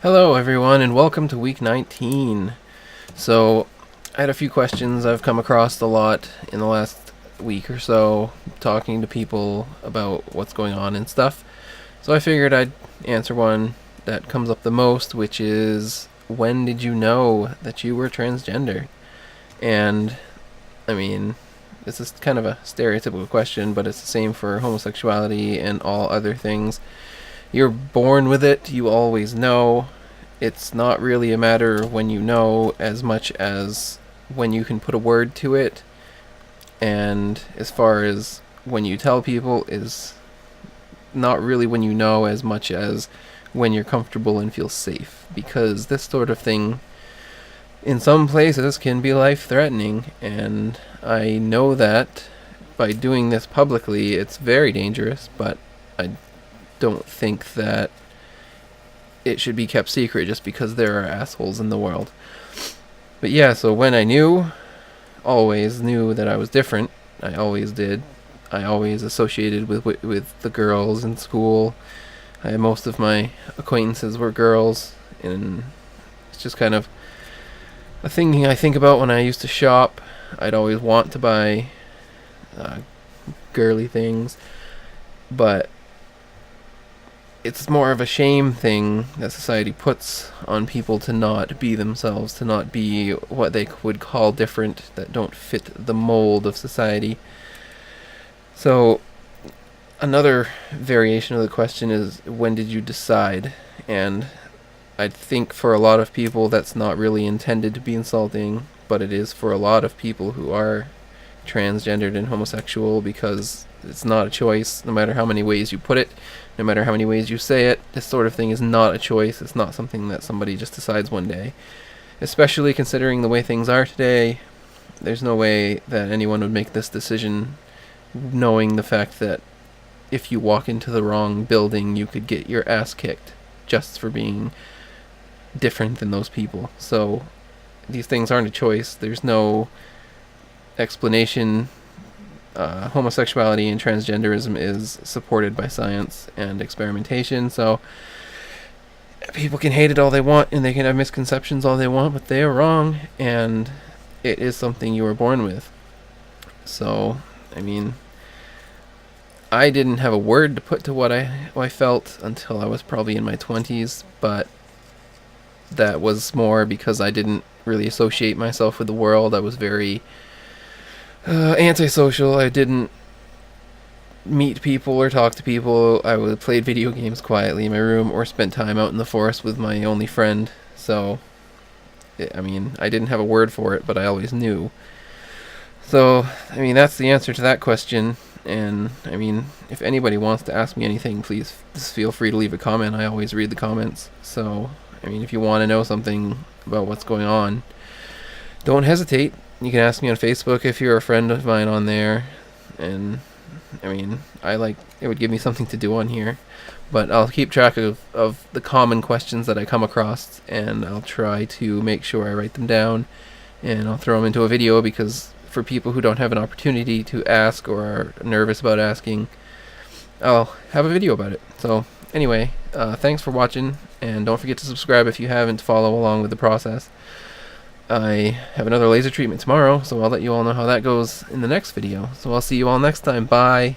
Hello everyone and welcome to week 19. So I had a few questions I've come across a lot in the last week or so talking to people about what's going on and stuff. So I figured I'd answer one that comes up the most, which is, when did you know that you were transgender? And I mean, this is kind of a stereotypical question, but it's the same for homosexuality and all other things. You're born with it, you always know. It's not really a matter of when you know as much as when you can put a word to it. And as far as when you tell people is not really when you know as much as when you're comfortable and feel safe. Because this sort of thing in some places can be life-threatening, and I know that by doing this publicly it's very dangerous, but I don't think that it should be kept secret just because there are assholes in the world. But yeah, so when I always knew that I was different. I always did. I always associated with the girls in school. Most of my acquaintances were girls, and it's just kind of a thing I think about when I used to shop. I'd always want to buy girly things, but it's more of a shame thing that society puts on people to not be themselves, to not be what they would call different, that don't fit the mold of society. So another variation of the question is, when did you decide? And I think for a lot of people that's not really intended to be insulting, but it is for a lot of people who are transgendered and homosexual, because it's not a choice. No matter how many ways you put it, no matter how many ways you say it, this sort of thing is not a choice. It's not something that somebody just decides one day. Especially considering the way things are today, there's no way that anyone would make this decision knowing the fact that if you walk into the wrong building, you could get your ass kicked just for being different than those people. So these things aren't a choice. There's no explanation. Homosexuality and transgenderism is supported by science and experimentation, so people can hate it all they want and they can have misconceptions all they want, but they are wrong, and it is something you were born with. So, I mean, I didn't have a word to put to what I felt until I was probably in my 20s, but that was more because I didn't really associate myself with the world. I was very antisocial. I didn't meet people or talk to people. I would played video games quietly in my room or spent time out in the forest with my only friend. So, I mean, I didn't have a word for it, but I always knew. So, I mean, that's the answer to that question. And, I mean, if anybody wants to ask me anything, please just feel free to leave a comment. I always read the comments. So, I mean, if you want to know something about what's going on, don't hesitate. You can ask me on Facebook if you're a friend of mine on there. And, I mean, it would give me something to do on here. But I'll keep track of the common questions that I come across, and I'll try to make sure I write them down, and I'll throw them into a video, because for people who don't have an opportunity to ask or are nervous about asking, I'll have a video about it. So, anyway, thanks for watching, and don't forget to subscribe if you haven't, to follow along with the process. I have another laser treatment tomorrow, so I'll let you all know how that goes in the next video. So I'll see you all next time. Bye.